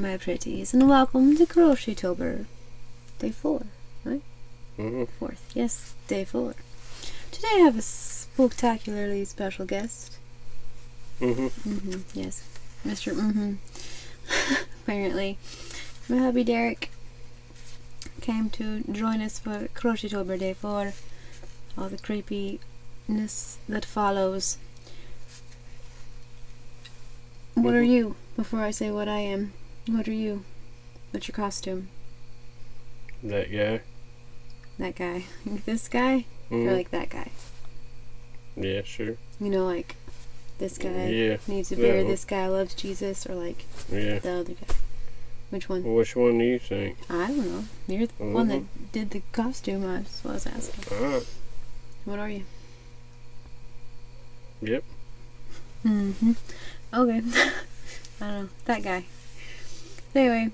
my pretties, and welcome to Crochetober. Day 4, right? Mm-hmm. 4th, yes, day 4. Today I have a spectacularly special guest. Yes, Mr. Apparently, my hubby Derek came to join us for Crochetober day 4. All the creepiness that follows. What are you? Before I say what I am, what are you? What's your costume? That guy. That guy. This guy? Or like that guy? Yeah, sure. You know, like this guy needs a beer, this guy loves Jesus, or like the other guy. Which one? Which one do you think? I don't know. You're the one that did the costume. That's what I was asking. Alright. What are you? Yep. Okay. I don't know. That guy. Anyway.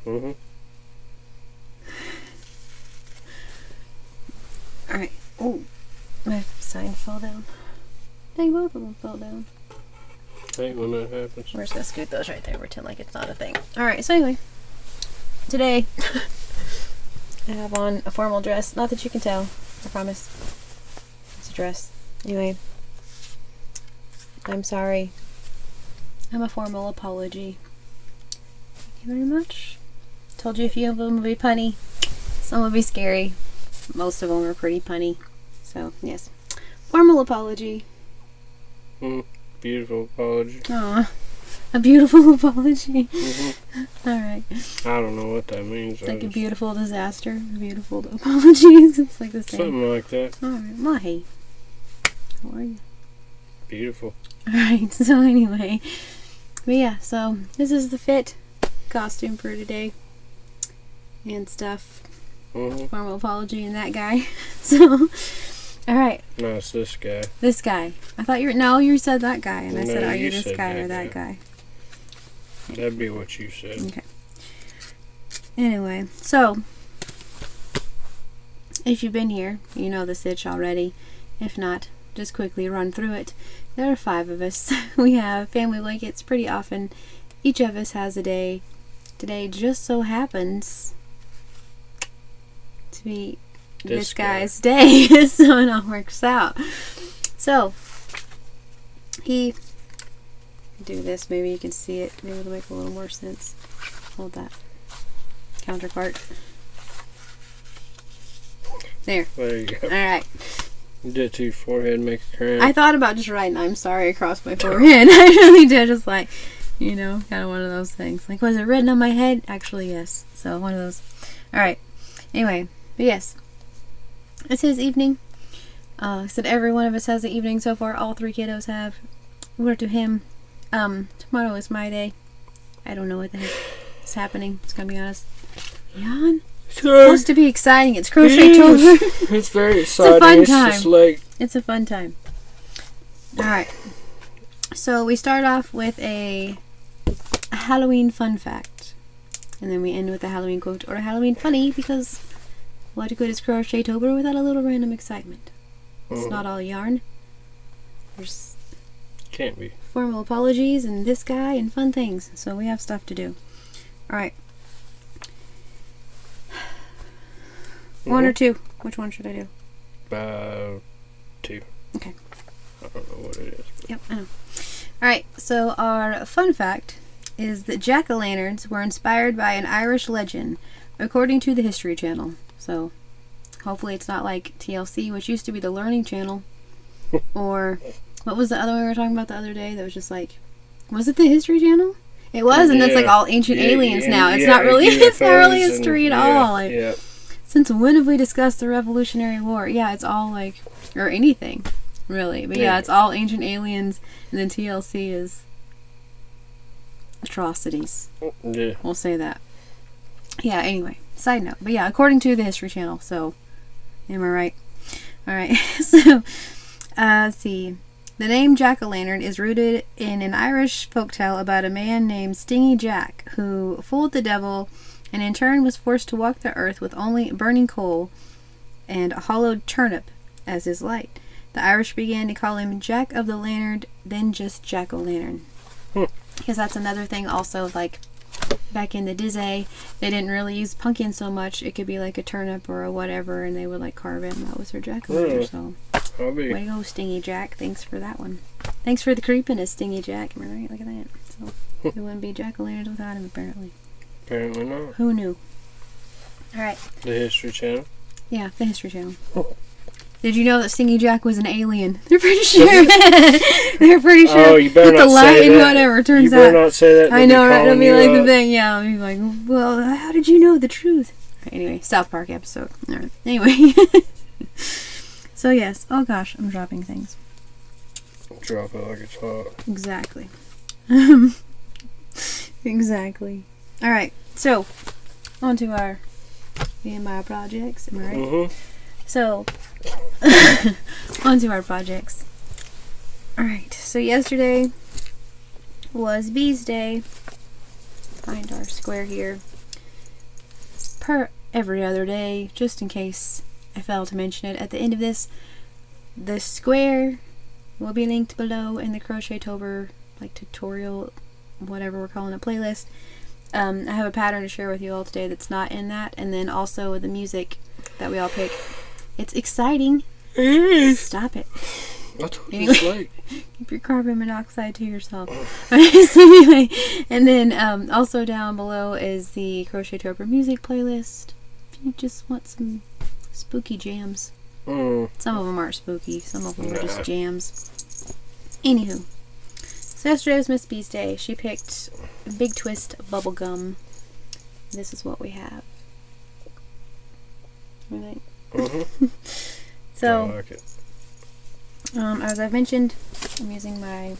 Alright. Oh, my sign fell down. Dang, both of them fell down. Hate when that happens. We're just gonna scoot those right there, pretend like it's not a thing. Alright, so anyway. Today, I have on a formal dress. Not that you can tell, I promise. It's a dress. Anyway. I'm sorry. I'm a formal apology. Thank you very much. Told you a few of them would be punny. Some would be scary. Most of them are pretty punny. So, yes. Formal apology. Beautiful apology. Aw. A beautiful apology. Alright. I don't know what that means. Like a beautiful disaster. Beautiful apologies. It's like the same. Something like that. Alright. Well, hey. How are you? Beautiful. Alright, so anyway. But yeah, so this is the fit costume for today. And stuff. Formal apology and that guy. So, alright. No, it's this guy. This guy. I thought you were, no, you said that guy. And I No, said, are you you this said guy that or that guy? That'd be what you said. Okay. Anyway, so, if you've been here, you know the sitch already. If not, just quickly run through it. There are 5 of us. We have family blankets pretty often. Each of us has a day. Today just so happens to be this guy's day. So it all works out. So, he do this. Maybe you can see it. Maybe it'll make a little more sense. Hold that. Counterpart. There. There you go. Alright. You did it to your forehead, make a crown. I thought about just writing I'm sorry across my forehead. I really did. Just like, you know, kind of one of those things. Like, was it written on my head? Actually, yes. So, one of those. Alright. Anyway. But yes. It's his evening. Said every one of us has the evening so far. All 3 kiddos have. We're to him. Tomorrow is my day. I don't know what the heck is happening. It's gonna be honest. Yawn? It's supposed to be exciting. It's Crochetober. It's very exciting. It's a fun time. Just like... It's a fun time. Alright. So we start off with a Halloween fun fact. And then we end with a Halloween quote or a Halloween funny, because what good is Crochetober without a little random excitement? It's not all yarn. There's can't be. Formal apologies and this guy and fun things. So we have stuff to do. Alright. 1 or 2? Which one should I do? 2. Okay. I don't know what it is. Yep, I know. Alright, so our fun fact is that jack-o'-lanterns were inspired by an Irish legend, according to the History Channel. So, hopefully it's not like TLC, which used to be the Learning Channel. Or, what was the other one we were talking about the other day that was just like, was it the History Channel? It was, and it's like all ancient aliens now. It's not really, it's not really history at all. Like, since when have we discussed the Revolutionary War? Yeah, it's all like, or anything, really. But yeah, it's all ancient aliens, and then TLC is atrocities. Yeah. We'll say that. Yeah, anyway, side note. But yeah, according to the History Channel, so, am I right? Alright, so, let's see. The name Jack-o'-lantern is rooted in an Irish folktale about a man named Stingy Jack, who fooled the devil and in turn was forced to walk the earth with only burning coal and a hollowed turnip as his light. The Irish began to call him Jack of the Lantern, then just Jack-o'-lantern. Because that's another thing also, like, back in the Disney, they didn't really use pumpkin so much. It could be like a turnip or a whatever, and they would like carve it, and that was their jack-o'-lantern. So, way to go, Stingy Jack. Thanks for that one. Thanks for the creepiness, Stingy Jack. Am I right? Look at that. So, it wouldn't be jack-o'-lanterns without him, apparently. Apparently not. Who knew? Alright. The History Channel? Yeah, the History Channel. Did you know that Stingy Jack was an alien? They're pretty sure. They're pretty sure. Oh, you better with not the light say and that. whatever turns You better out. not say that. I know, right? It'll be like up. the thing. Yeah, I'll be like, well, how did you know the truth? Right, anyway, South Park episode. All right. Anyway. So yes. Oh gosh, I'm dropping things. Drop it like it's hot. Exactly. Exactly. All right. So, on to our my projects. Am I right? Mm-hmm. So, on to our projects. Alright, so yesterday was Bees Day. Find our square here. Per every other day, just in case I failed to mention it at the end of this, the square will be linked below in the Crochetober, like tutorial, whatever we're calling a playlist. I have a pattern to share with you all today that's not in that, and then also the music that we all pick. It's exciting. Stop it. I told you Anyway, it's late. keep your carbon monoxide to yourself. So anyway, and then also down below is the Crochetober music playlist. If you just want some spooky jams. Some of them aren't spooky. Some of them are just jams. Anywho. So yesterday was Miss B's Day. She picked Big Twist Bubblegum. This is what we have. Right. So, I like it. as I've mentioned, I'm using my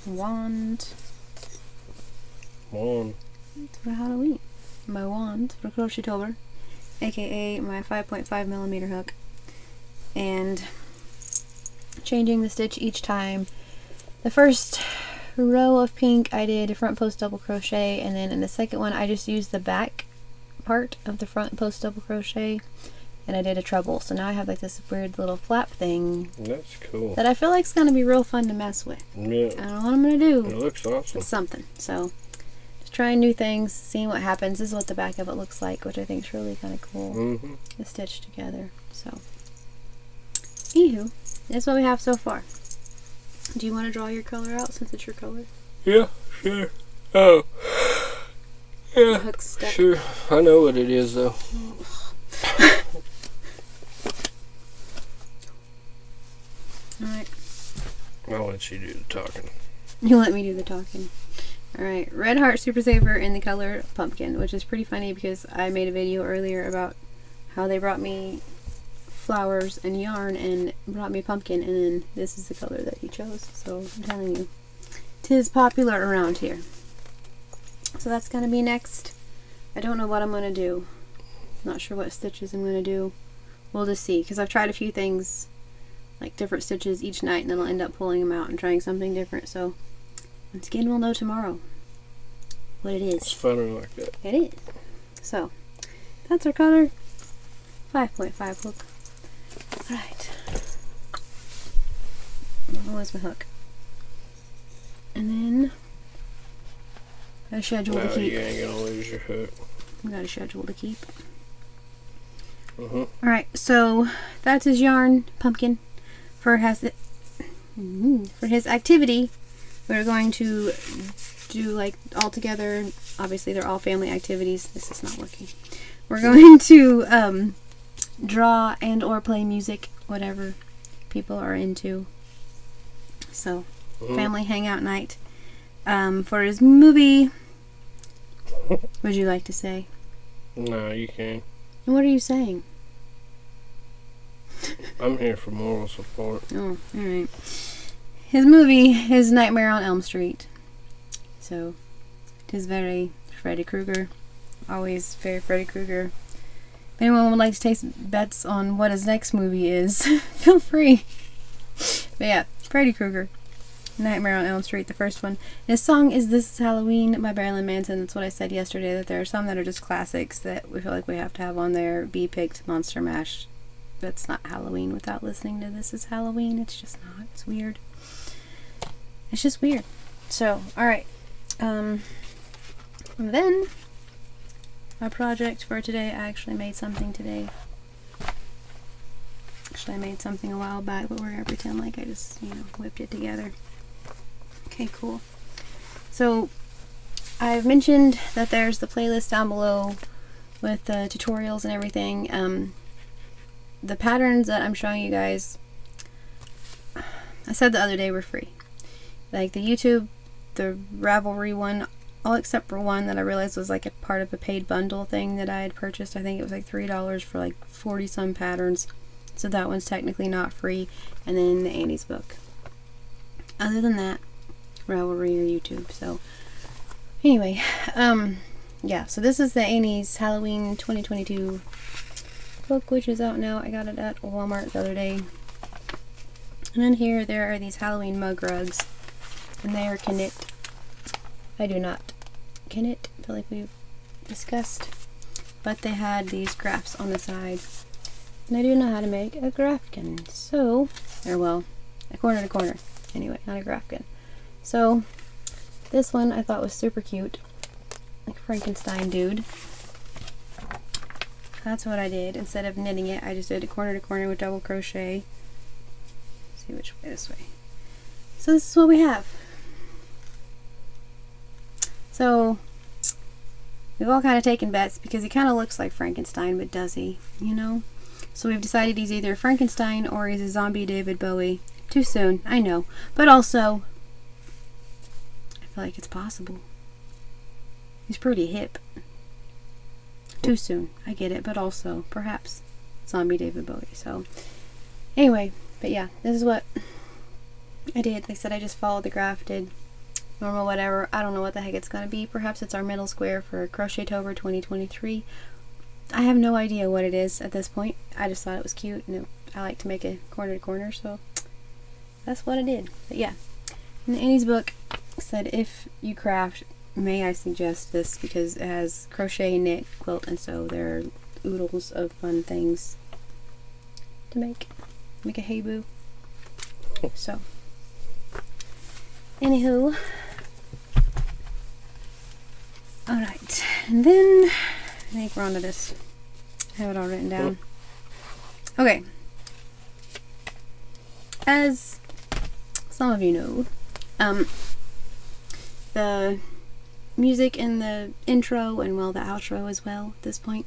wand. It's for Halloween. My wand for Crochetober, aka my 5.5mm hook, and changing the stitch each time. The first row of pink I did a front post double crochet, and then in the second one I just used the back part of the front post double crochet, and I did a treble. So now I have like this weird little flap thing. That's cool. That I feel like is going to be real fun to mess with. Yeah. I don't know what I'm going to do. It looks awesome. It's something. So just trying new things, seeing what happens. This is what the back of it looks like, which I think is really kind of cool to stitch together. So, anywho, that's what we have so far. Do you want to draw your color out since it's your color? Yeah, sure. Oh. Yeah, Hook's stuck. sure. I know what it is, though. Alright. I'll let you do the talking. You let me do the talking. Alright, Red Heart Super Saver in the color Pumpkin, which is pretty funny because I made a video earlier about how they brought me flowers and yarn and brought me pumpkin, and then this is the color that he chose. So I'm telling you, 'tis popular around here. So that's gonna be next. I don't know what I'm gonna do. Not sure what stitches I'm gonna do. We'll just see, because I've tried a few things, like different stitches each night, and then I'll end up pulling them out and trying something different. So once again, we'll know tomorrow what it is. It's funner like that. It is. So that's our color 5.5 hook. Alright. Where's my hook? And then got a schedule to keep. You ain't gonna lose your hook. We got a schedule to keep. Alright, so that's his yarn, Pumpkin. For his activity, we're going to do like all together. Obviously, they're all family activities. This is not working. We're going to draw and or play music, whatever people are into. So, family hangout night. For his movie, would you like to say? No, you can't. What are you saying? I'm here for moral support. Oh, alright. His movie is Nightmare on Elm Street. So, it is very Freddy Krueger. Always very Freddy Krueger. If anyone would like to take bets on what his next movie is, feel free. But yeah, Freddy Krueger. Nightmare on Elm Street, the first one. And his song is This Is Halloween by Marilyn Manson. That's what I said yesterday, that there are some that are just classics that we feel like we have to have on there. Bee Picked, Monster Mash. That's not Halloween without listening to This Is Halloween. It's just not. It's weird. It's just weird. So, alright. And then, our project for today, I actually made something today. Actually, I made something a while back, but we're going to pretend like I just, whipped it together. Okay, cool. So, I've mentioned that there's the playlist down below with the tutorials and everything. The patterns that I'm showing you guys, I said the other day, were free. Like the YouTube, the Ravelry one, all except for one that I realized was like a part of a paid bundle thing that I had purchased. I think it was like $3 for like 40 some patterns. So that one's technically not free. And then the Annie's book. Other than that, Ravelry or YouTube. So anyway, yeah, so this is the Annie's Halloween 2022 book, which is out now. I got it at Walmart the other day. And in here there are these Halloween mug rugs, and they are knit. I do not knit, I feel like we've discussed, but they had these graphs on the side, and I do know how to make a graphkin. So, or well, a corner to corner. Anyway, not a graphkin. So this one I thought was super cute, like Frankenstein dude. That's what I did. Instead of knitting it, I just did a corner to corner with double crochet. Let's see which way, this way. So this is what we have. So we've all kind of taken bets because he kind of looks like Frankenstein, but does he? So we've decided he's either Frankenstein or he's a zombie David Bowie. Too soon, I know, but also I feel like it's possible. He's pretty hip. Too soon, I get it, but also perhaps zombie David Bowie. So anyway, but yeah, this is what I did. Like I said, I just followed the graph, did normal whatever. I don't know what the heck it's gonna be. Perhaps it's our middle square for Crochetober 2023. I have no idea what it is at this point. I just thought it was cute, and I like to make a corner to corner, so that's what I did. But yeah, in Annie's book said, if you craft, may I suggest this, because it has crochet, knit, quilt, and sew. There are oodles of fun things to make. Make a hey boo. So, anywho, alright, and then I think we're on to this. I have it all written down. Okay. As some of you know, the music in the intro and, well, the outro as well at this point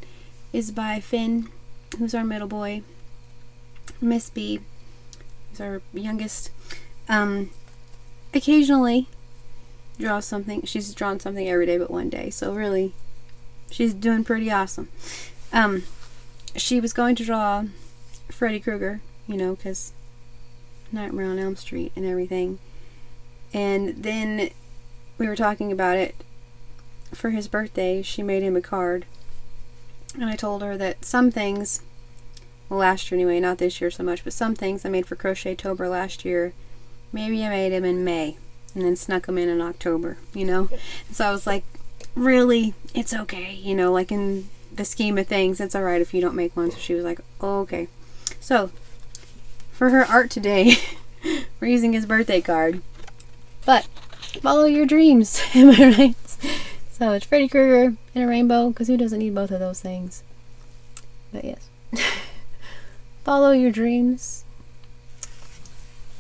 is by Finn, who's our middle boy. Miss B, who's our youngest, occasionally draws something. She's drawn something every day but one day, so really she's doing pretty awesome. She was going to draw Freddy Krueger, because Nightmare on Elm Street and everything, and then we were talking about it. For his birthday, she made him a card, and I told her that some things, well, last year anyway, not this year so much, but some things I made for Crochetober last year, maybe I made him in May and then snuck them in October, And so I was like, really, it's okay, like in the scheme of things, it's alright if you don't make one. So she was like, oh, okay. So for her art today, we're using his birthday card, but follow your dreams. Am I right? So it's Freddy Krueger in a rainbow, because who doesn't need both of those things? But yes. Follow your dreams.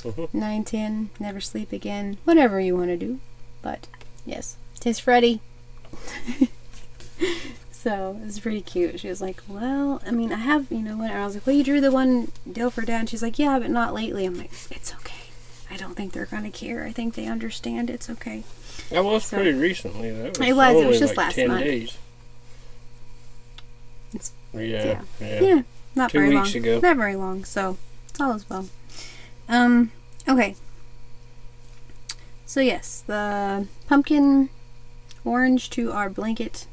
9/10, never sleep again. Whatever you want to do. But yes, 'tis Freddy. So it's pretty cute. She was like, well, I mean, I have, whatever. I was like, well, you drew the one deal for Dad. And she's like, yeah, but not lately. I'm like, it's okay. I don't think they're gonna care. I think they understand. It's okay. That was pretty recently. That was it was. It was just like last 10 month. days. Yeah. Yeah. Not 2 very weeks long. ago. Not very long. So it's all as well. Okay. So yes, the pumpkin orange to our blanket.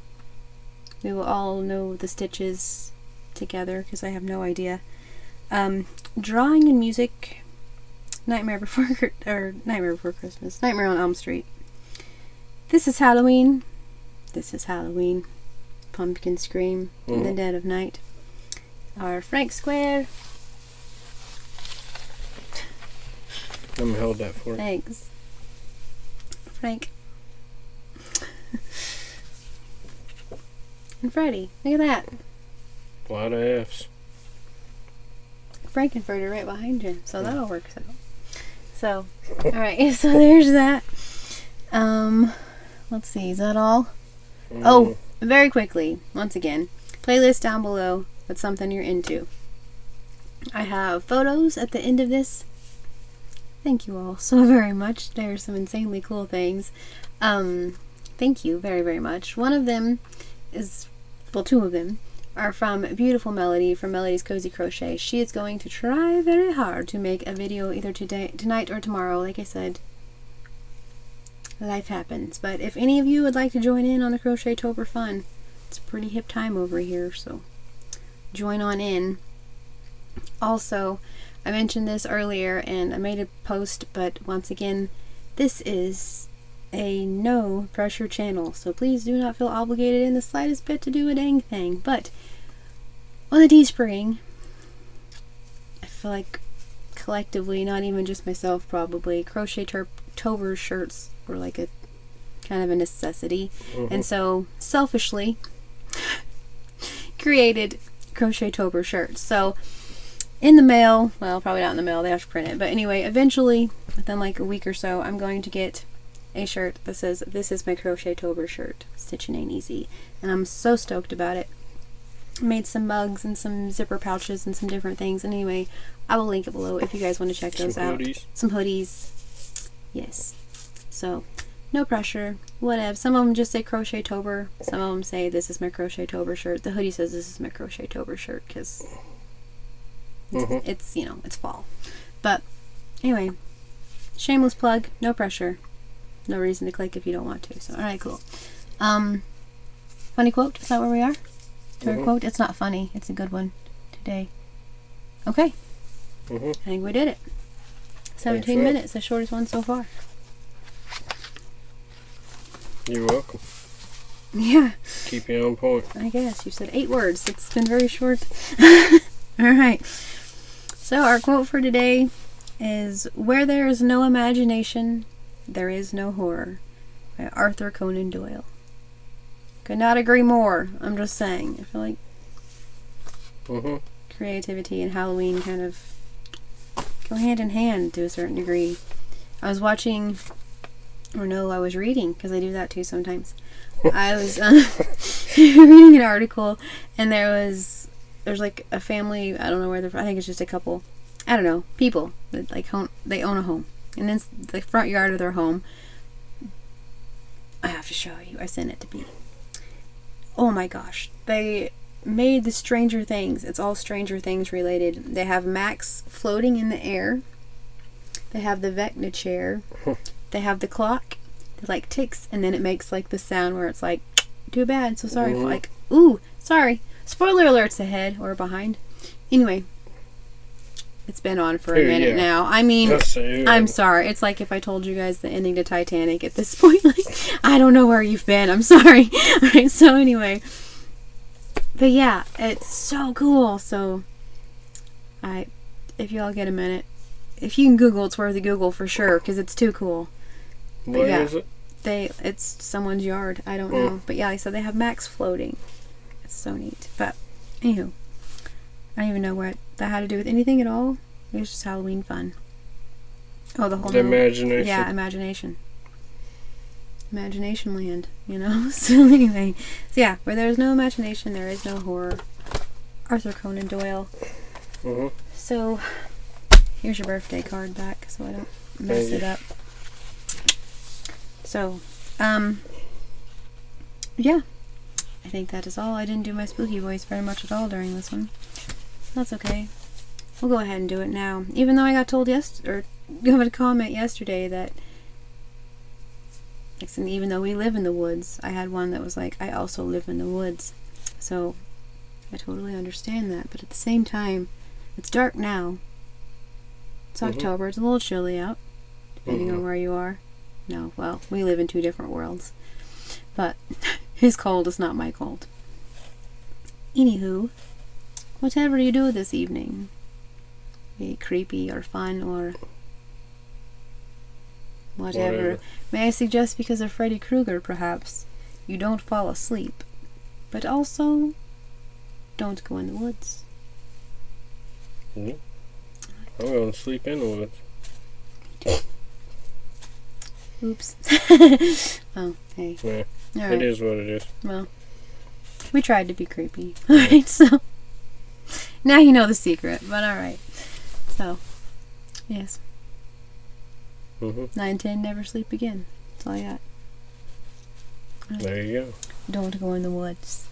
We will all know the stitches together because I have no idea. Drawing and music. Nightmare Before Christmas. Nightmare on Elm Street. This is Halloween. This is Halloween. Pumpkin Scream in the Dead of Night. Our Frank Square. Let me hold that for you. Thanks. Frank. and Freddy. Look at that. A lot of F's. Frankenfurter right behind you. So that'll work out. So, alright, so there's that. Let's see, is that all? Oh, very quickly, once again, playlist down below. That's something you're into. I have photos at the end of this. Thank you all so very much. There are some insanely cool things. Thank you very, very much. One of them is, well, two of them are from beautiful Melody from Melody's Cozy Crochet. She is going to try very hard to make a video either tonight or tomorrow. Like I said, life happens. But if any of you would like to join in on the Crochetober fun, it's a pretty hip time over here, so join on in. Also, I mentioned this earlier and I made a post, but once again, this is a no pressure channel, so please do not feel obligated in the slightest bit to do a dang thing. But on the Teespring, I feel like collectively, not even just myself probably, Crochetober shirts were like a kind of a necessity, and so selfishly created Crochetober shirts. So in the mail, well, probably not in the mail, they have to print it, but anyway, eventually within like a week or so, I'm going to get a shirt that says, "This is my Crochetober shirt. Stitching ain't easy." And I'm so stoked about it. I made some mugs and some zipper pouches and some different things. Anyway, I will link it below if you guys want to check those out. Some hoodies. Yes. So, no pressure. Whatever. Some of them just say Crochetober. Some of them say, "This is my Crochetober shirt." The hoodie says, "This is my Crochetober shirt," because it's, you know, it's fall. But, anyway, shameless plug. No pressure. No reason to click if you don't want to. So, alright, cool. Funny quote? Is that where we are? To our quote? It's not funny. It's a good one today. Okay. I think we did it. 17 minutes. The shortest one so far. You're welcome. Yeah. Keep you on point. I guess. You said 8 words. It's been very short. Alright. So, our quote for today is, "Where there is no imagination, there is no horror," by Arthur Conan Doyle. Could not agree more. I'm just saying. I feel like creativity and Halloween kind of go hand in hand to a certain degree. I was watching, or no, I was reading, because I do that too sometimes. I was reading an article, and there's like a family, I don't know where they're from, I think it's just a couple, I don't know, people that like they own a home. And then the front yard of their home, I have to show you. I sent it to B. Oh my gosh. They made the Stranger Things. It's all Stranger Things related. They have Max floating in the air. They have the Vecna chair. They have the clock that like ticks, and then it makes like the sound where it's like, "Too bad, so sorry." Like, ooh, sorry. Spoiler alerts ahead or behind. Anyway. It's been on for a minute now. I mean, I'm sorry. It's like if I told you guys the ending to Titanic at this point. Like, I don't know where you've been. I'm sorry. Alright, so anyway. But yeah, it's so cool. So, if y'all get a minute, if you can Google, it's worth a Google for sure, because it's too cool. Where is it? It's someone's yard. I don't know. But yeah, so they have Max floating. It's so neat. But, anywho. I don't even know what that had to do with anything at all. It was just Halloween fun. Oh, the whole imagination. Yeah, imagination. Imagination land, you know? So anyway. So yeah, where there is no imagination, there is no horror. Arthur Conan Doyle. So, here's your birthday card back so I don't mess it up. So, yeah. I think that is all. I didn't do my spooky voice very much at all during this one. That's okay. We'll go ahead and do it now. Even though I got told got a comment yesterday that, even though we live in the woods, I had one that was like, "I also live in the woods." So, I totally understand that. But at the same time, it's dark now. It's October. It's a little chilly out, depending on where you are. No, well, we live in 2 different worlds. But his cold is not my cold. Anywho, whatever you do this evening, be it creepy or fun or whatever. May I suggest, because of Freddy Krueger perhaps, you don't fall asleep. But also, don't go in the woods. I'm going to sleep in the woods. Oops. Oh, hey. Yeah, All right. it is what it is. Well, we tried to be creepy. Alright, so now you know the secret, but alright. So, yes. 9, 10, never sleep again. That's all I got. There you go. Don't go in the woods.